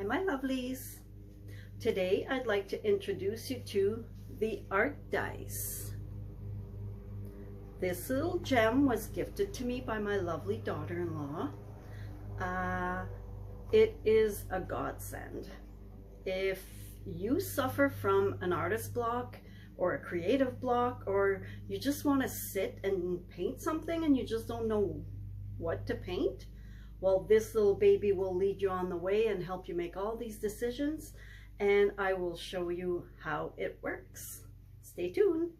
Hi my lovelies. Today I'd like to introduce you to the art dice. This little gem was gifted to me by my lovely daughter-in-law. It is a godsend. If you suffer from an artist block or a creative block, or you just want to sit and paint something and you just don't know what to paint, well, this little baby will lead you on the way and help you make all these decisions, and I will show you how it works. Stay tuned.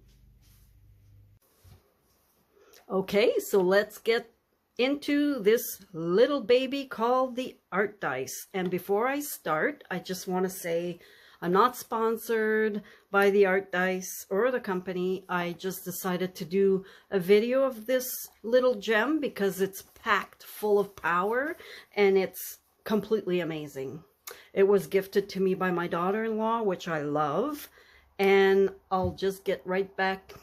Okay, so let's get into this little baby called the art dice. And before I start, I just want to say I'm not sponsored by the art dice or the company. I just decided to do a video of this little gem because it's packed full of power and it's completely amazing. It was gifted to me by my daughter-in-law, which I love. And I'll just get right back,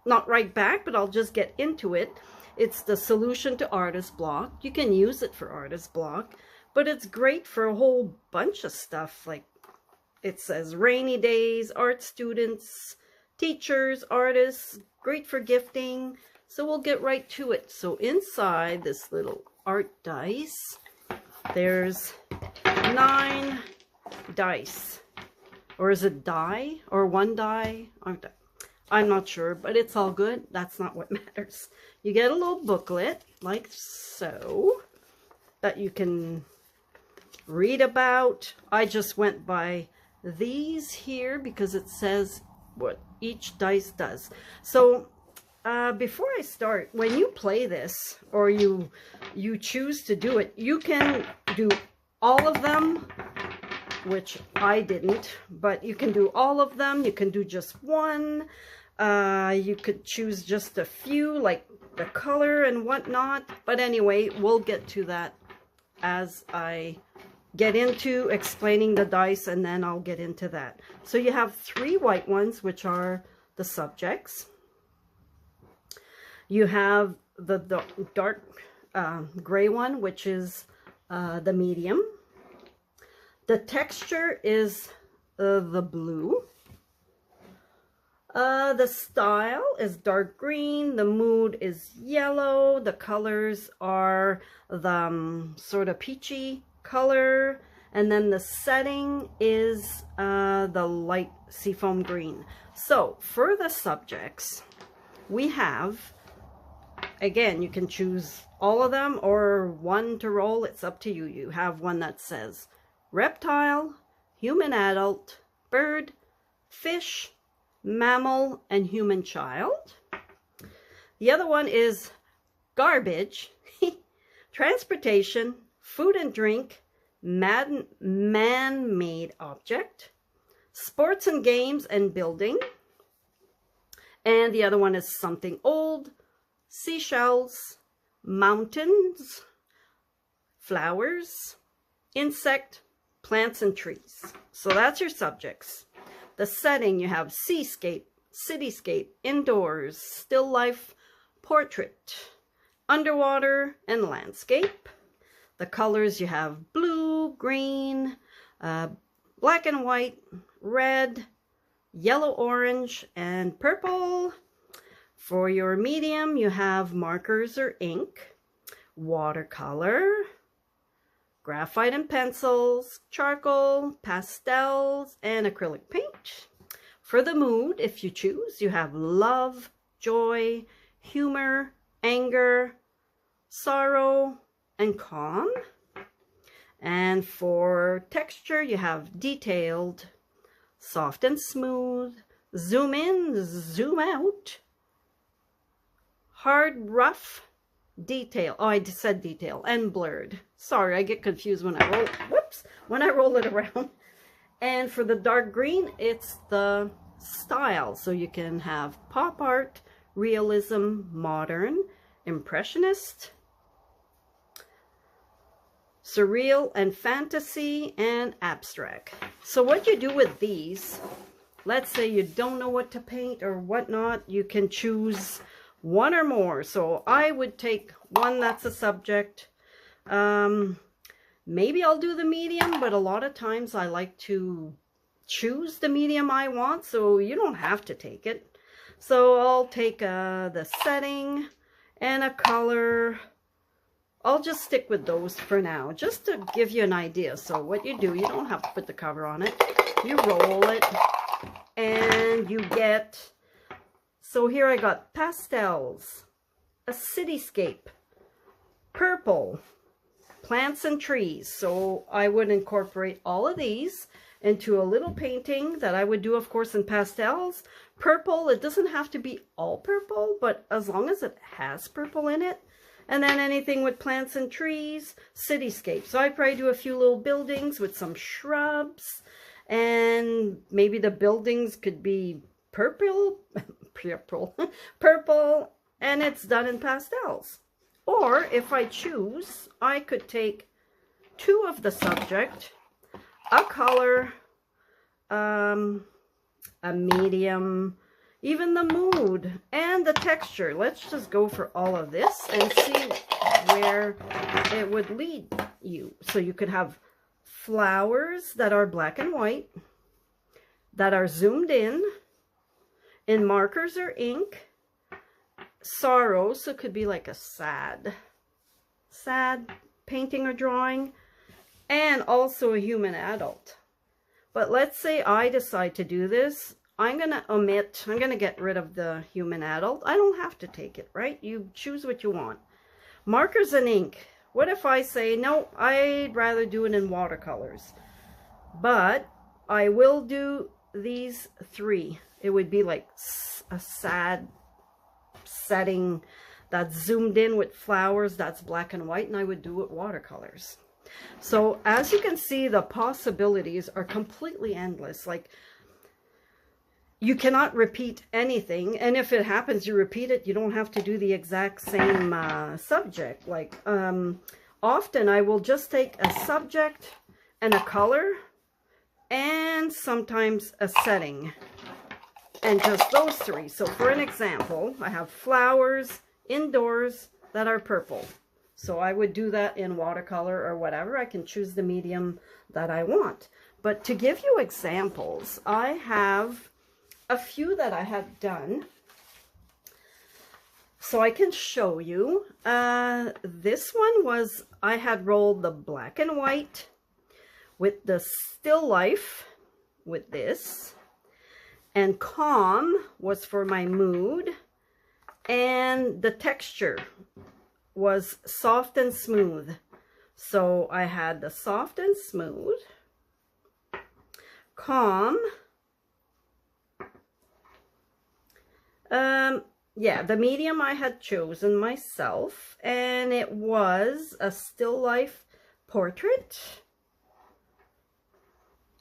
not right back, but I'll just get into it. It's the solution to artist block. You can use it for artist block, but it's great for a whole bunch of stuff. Like it says rainy days, art students, teachers, artists, great for gifting. So we'll get right to it. So inside this little art dice, there's 9 dice. Or is it die? Or 1 die? I'm not sure, but it's all good. That's not what matters. You get a little booklet, like so, that you can read about. I just went by these here because it says what each dice does. So before I start, when you play this, or you choose to do it, you can do all of them, which I didn't, but you can do all of them. You can do just one. You could choose just a few, like the color and whatnot. But anyway, we'll get to that as I get into explaining the dice, and then I'll get into that. So you have 3 white ones, which are the subjects. You have the dark gray one, which is the medium. The texture is the blue. The style is dark green. The mood is yellow. The colors are the sort of peachy color. And then the setting is the light seafoam green. So for the subjects, we have, again, you can choose all of them or one to roll. It's up to you. You have one that says reptile, human adult, bird, fish, mammal, and human child. The other one is garbage, transportation, food and drink, man-made object, sports and games and building. And the other one is something old, seashells, mountains, flowers, insect, plants and trees. So that's your subjects. The setting, you have seascape, cityscape, indoors, still life, portrait, underwater, and landscape. The colors, you have blue, green, black and white, red, yellow, orange, and purple. For your medium, you have markers or ink, watercolor, graphite and pencils, charcoal, pastels, and acrylic paint. For the mood, if you choose, you have love, joy, humor, anger, sorrow, and calm. And for texture, you have detailed, soft and smooth, zoom in, zoom out, hard, rough, detail. Oh, I just said detail, and blurred. Sorry, I get confused when I roll. Whoops, when I roll it around. And for the dark green, it's the style. So you can have pop art, realism, modern, impressionist, surreal and fantasy, and abstract. So what you do with these, let's say you don't know what to paint or whatnot, you can choose one or more. So I would take one that's a subject. Maybe I'll do the medium, but a lot of times I like to choose the medium I want, so you don't have to take it. So I'll take the setting and a color. I'll just stick with those for now, just to give you an idea. So what you do, you don't have to put the cover on it. You roll it, and you get, so here I got pastels, a cityscape, purple, plants and trees. So I would incorporate all of these into a little painting that I would do, of course, in pastels. Purple, it doesn't have to be all purple, but as long as it has purple in it. And then anything with plants and trees, cityscape. So I probably do a few little buildings with some shrubs, and maybe the buildings could be purple, purple, and it's done in pastels. Or if I choose, I could take two of the subject, a color, a medium, even the mood and the texture. Let's just go for all of this and see where it would lead you. So you could have flowers that are black and white, that are zoomed in markers or ink, sorrow, so it could be like a sad painting or drawing, and also a human adult. But let's say I decide to do this, I'm going to get rid of the human adult. I don't have to take it, right? You choose what you want. Markers and ink. What if I say, no, I'd rather do it in watercolors, but I will do these three. It would be like a sad setting that's zoomed in with flowers, that's black and white, and I would do it watercolors. So as you can see, the possibilities are completely endless. Like, you cannot repeat anything, and if it happens you repeat it, you don't have to do the exact same subject. Like, often I will just take a subject and a color, and sometimes a setting, and just those three. So for an example, I have flowers indoors that are purple. So I would do that in watercolor or whatever. I can choose the medium that I want. But to give you examples, I have a few that I have done, so I can show you. This one was, I had rolled the black and white with the still life with this, and calm was for my mood, and the texture was soft and smooth. So I had the soft and smooth, calm, yeah, the medium I had chosen myself, and it was a still life portrait,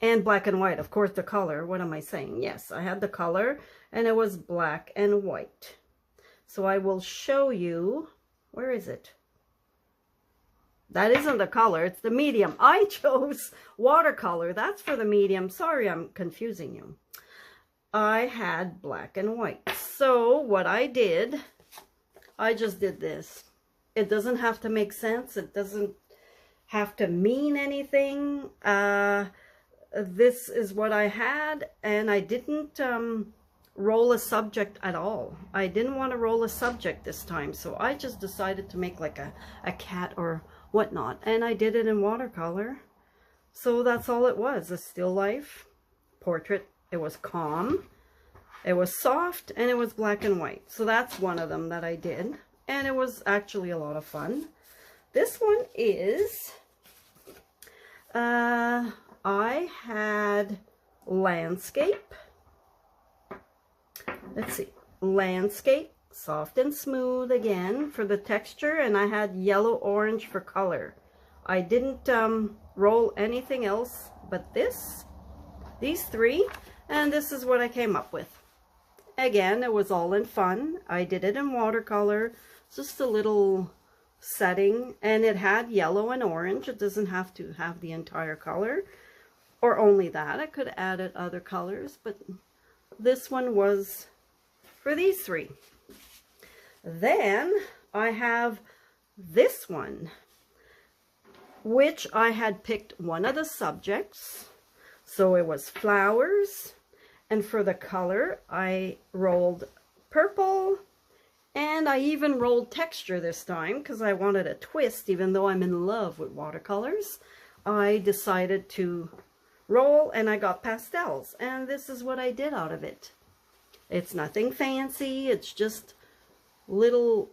and black and white. Of course, the color, what am I saying? Yes, I had the color, and it was black and white. So I will show you, where is it? That isn't the color, it's the medium. I chose watercolor, that's for the medium. Sorry, I'm confusing you. I had black and white. So what I did, I just did this. It doesn't have to make sense. It doesn't have to mean anything. This is what I had, and I didn't roll a subject at all. I didn't want to roll a subject this time, so I just decided to make like a cat or whatnot, and I did it in watercolor. So that's all it was, a still life portrait. It was calm, it was soft, and it was black and white. So that's one of them that I did, and it was actually a lot of fun. This one is, I had landscape. Let's see, landscape, soft and smooth again for the texture, and I had yellow orange for color. I didn't roll anything else but these three, and this is what I came up with. Again, it was all in fun. I did it in watercolor, just a little setting, and it had yellow and orange. It doesn't have to have the entire color, or only that. I could have added other colors, but this one was for these three. Then I have this one, which I had picked one of the subjects. So it was flowers, and for the color, I rolled purple, and I even rolled texture this time because I wanted a twist. Even though I'm in love with watercolors, I decided to roll, and I got pastels, and this is what I did out of it. It's nothing fancy, it's just little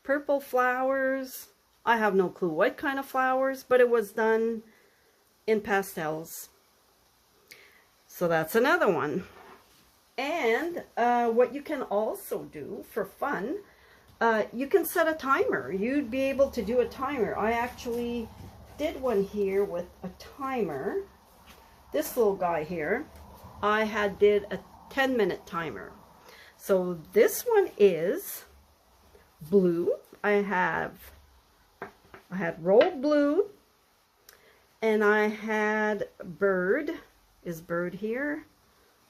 purple flowers. I have no clue what kind of flowers, but it was done in pastels. So that's another one. And what you can also do for fun, you can set a timer. You'd be able to do a timer. I actually did one here with a timer. This little guy here, I did a 10-minute timer. So this one is blue. I had rolled blue, and I had bird. Is bird here?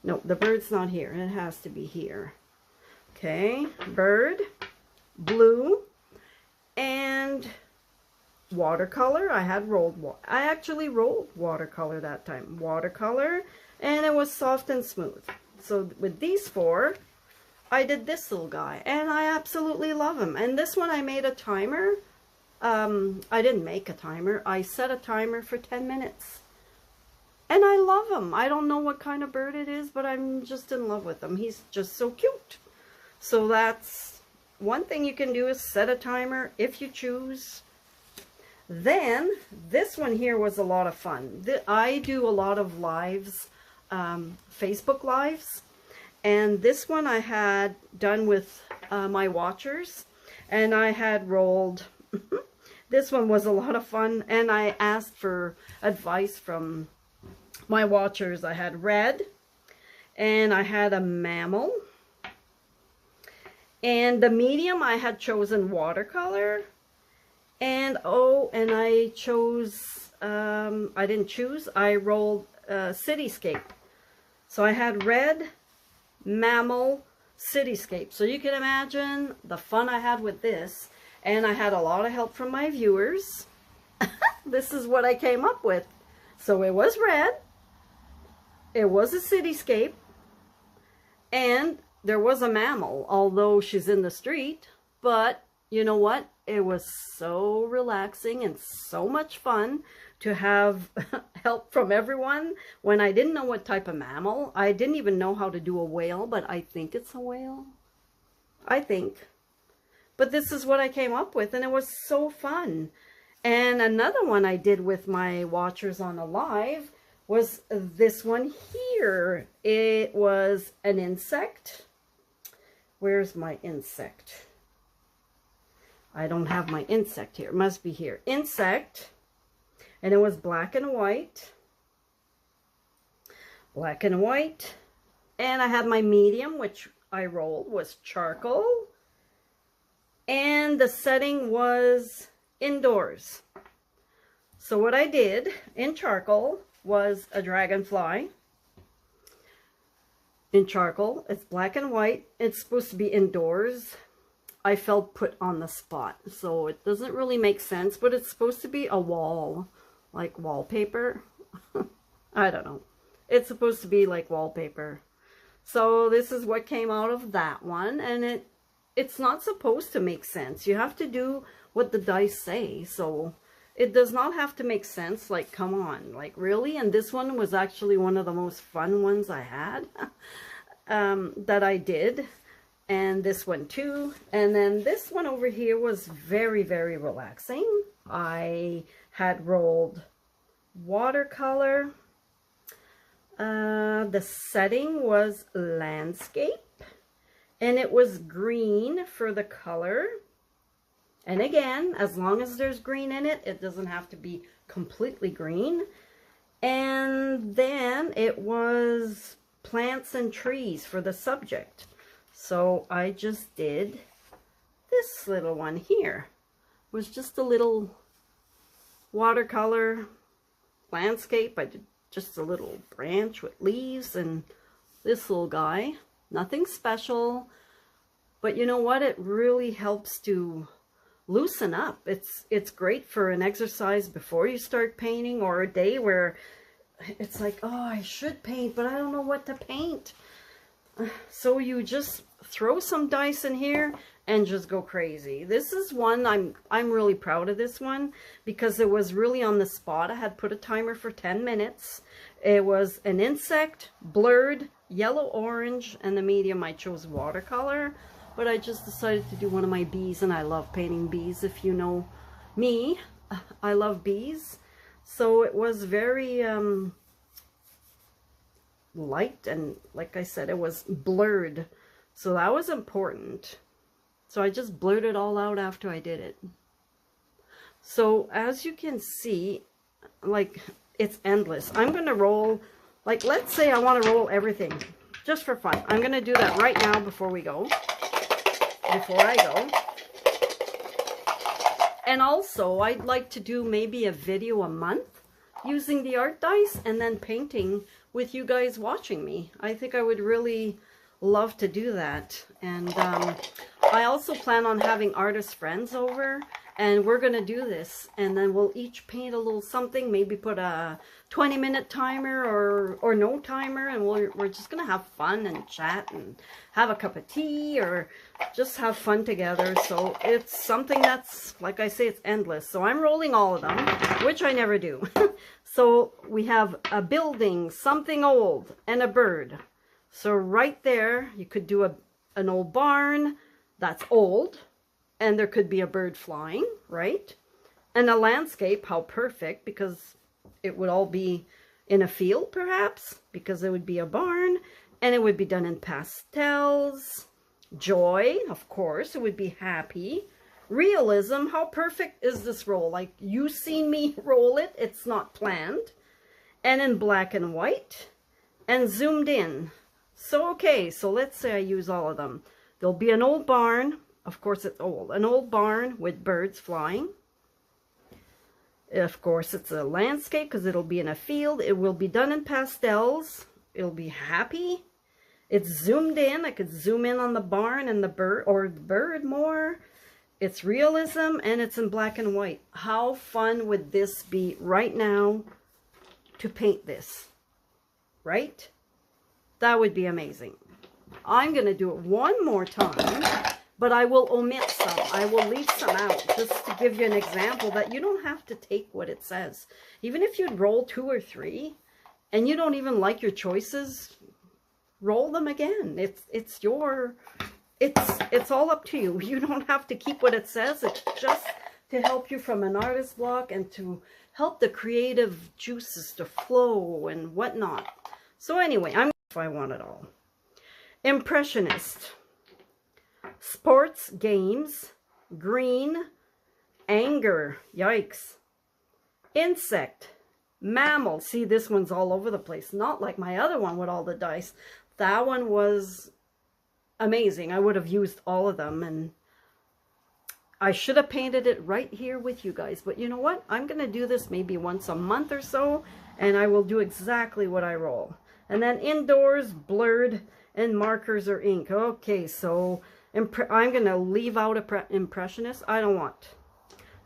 No, the bird's not here. It has to be here. Okay, bird, blue, and watercolor. I actually rolled watercolor that time. Watercolor, and it was soft and smooth. So with these four, I did this little guy, and I absolutely love him. And this one I made a timer. I didn't make a timer. I set a timer for 10 minutes. And I love him. I don't know what kind of bird it is, but I'm just in love with him. He's just so cute. So that's one thing you can do, is set a timer if you choose. Then this one here was a lot of fun. I do a lot of lives, Facebook lives, and this one I had done with my watchers, and I had rolled. This one was a lot of fun, and I asked for advice from my watchers. I had red, and I had a mammal, and the medium I had chosen watercolor. And I chose, I didn't choose, I rolled cityscape. So I had red, mammal, cityscape. So you can imagine the fun I had with this. And I had a lot of help from my viewers. This is what I came up with. So it was red, it was a cityscape, and there was a mammal, although she's in the street. But you know what? It was so relaxing and so much fun to have help from everyone when I didn't know what type of mammal. I didn't even know how to do a whale, but I think it's a whale. I think. But this is what I came up with, and it was so fun. And another one I did with my watchers on a live was this one here. It was an insect. Where's my insect? I don't have my insect here. It must be here. Insect. And it was black and white. Black and white. And I had my medium, which I rolled, was charcoal. And the setting was indoors. So what I did in charcoal was a dragonfly. In charcoal, it's black and white. It's supposed to be indoors. I felt put on the spot, so it doesn't really make sense, but it's supposed to be a wall, like wallpaper. I don't know. It's supposed to be like wallpaper. So this is what came out of that one, and it's not supposed to make sense. You have to do what the dice say, so it does not have to make sense. Like, come on, like, really? And this one was actually one of the most fun ones I had that I did. And this one too. And then this one over here was very, very relaxing. I had rolled watercolor. The setting was landscape. And it was green for the color. And again, as long as there's green in it, it doesn't have to be completely green. And then it was plants and trees for the subject. So I just did this little one here. It was just a little watercolor landscape. I did just a little branch with leaves and this little guy. Nothing special. But you know what? It really helps to loosen up. It's great for an exercise before you start painting, or a day where it's like, oh, I should paint, but I don't know what to paint. So you just throw some dice in here and just go crazy. This is one I'm really proud of, this one, because it was really on the spot. I had put a timer for 10 minutes. It was an insect, blurred, yellow orange, and the medium I chose watercolor. But I just decided to do one of my bees, and I love painting bees. If you know me, I love bees. So it was very light, and like I said, it was blurred. So that was important. So I just blurred it all out after I did it. So as you can see, like, it's endless. I'm going to roll, like, let's say I want to roll everything just for fun. I'm going to do that right now before I go. And also, I'd like to do maybe a video a month using the art dice and then painting with you guys watching me. I think I would really love to do that. And I also plan on having artist friends over, and we're going to do this, and then we'll each paint a little something, maybe put a 20-minute timer or no timer, and we're just going to have fun and chat and have a cup of tea or just have fun together. So it's something that's, like I say, it's endless. So I'm rolling all of them, which I never do. So we have a building, something old, and a bird. So right there, you could do an old barn that's old, and there could be a bird flying, right? And a landscape, how perfect, because it would all be in a field, perhaps, because it would be a barn, and it would be done in pastels. Joy, of course, it would be happy. Realism, how perfect is this roll? Like, you've seen me roll it, it's not planned. And in black and white, and zoomed in. So, okay, so let's say I use all of them. There'll be an old barn. Of course, it's old. An old barn with birds flying. Of course, it's a landscape because it'll be in a field. It will be done in pastels. It'll be happy. It's zoomed in. I could zoom in on the barn and the bird, or the bird more. It's realism, and it's in black and white. How fun would this be right now to paint this? Right? That would be amazing. I'm going to do it one more time, but I will omit some. I will leave some out just to give you an example that you don't have to take what it says. Even if you'd roll 2 or 3 and you don't even like your choices, roll them again. It's all up to you. You don't have to keep what it says. It's just to help you from an artist block and to help the creative juices to flow and whatnot. So anyway, if I want it all. Impressionist, sports, games, green, anger, yikes, insect, mammal. See, this one's all over the place, not like my other one with all the dice. That one was amazing. I would have used all of them, and I should have painted it right here with you guys. But you know what? I'm going to do this maybe once a month or so, and I will do exactly what I roll. And then indoors, blurred, and markers or ink. Okay, so I'm going to leave out impressionist. I don't want.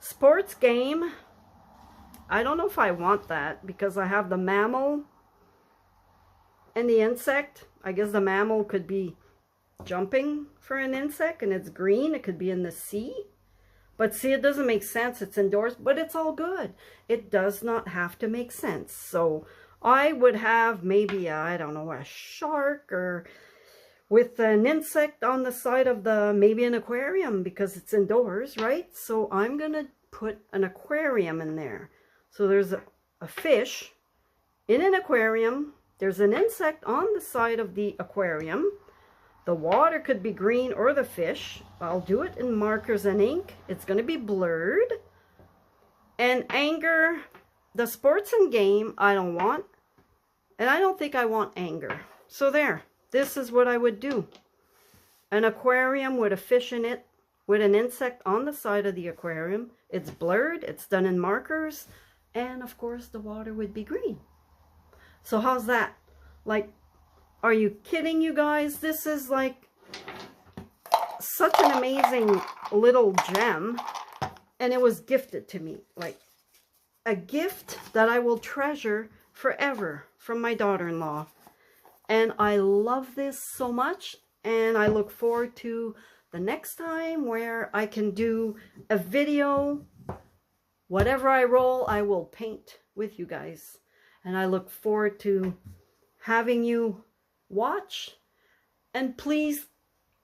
Sports game. I don't know if I want that because I have the mammal and the insect. I guess the mammal could be jumping for an insect, and it's green. It could be in the sea. But see, it doesn't make sense. It's indoors, but it's all good. It does not have to make sense. So I would have maybe, I don't know, a shark, or with an insect on the side of maybe an aquarium because it's indoors, right? So I'm going to put an aquarium in there. So there's a fish in an aquarium. There's an insect on the side of the aquarium. The water could be green or the fish. I'll do it in markers and ink. It's going to be blurred. And anger, the sports and game, I don't want. And I don't think I want anger. So there. This is what I would do. An aquarium with a fish in it, with an insect on the side of the aquarium. It's blurred. It's done in markers. And of course the water would be green. So how's that? Like, are you kidding, you guys? This is like such an amazing little gem. And it was gifted to me, like a gift that I will treasure forever from my daughter-in-law. And I love this so much, and I look forward to the next time where I can do a video. Whatever I roll, I will paint with you guys. And I look forward to having you watch. And please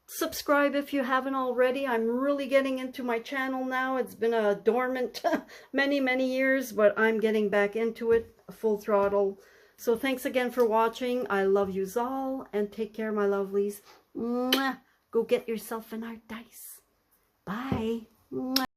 subscribe if you haven't already. I'm really getting into my channel now. It's been a dormant many years, but I'm getting back into it full throttle. So thanks again for watching. I love yous all, and take care, my lovelies. Mwah. Go get yourself an art dice. Bye. Mwah.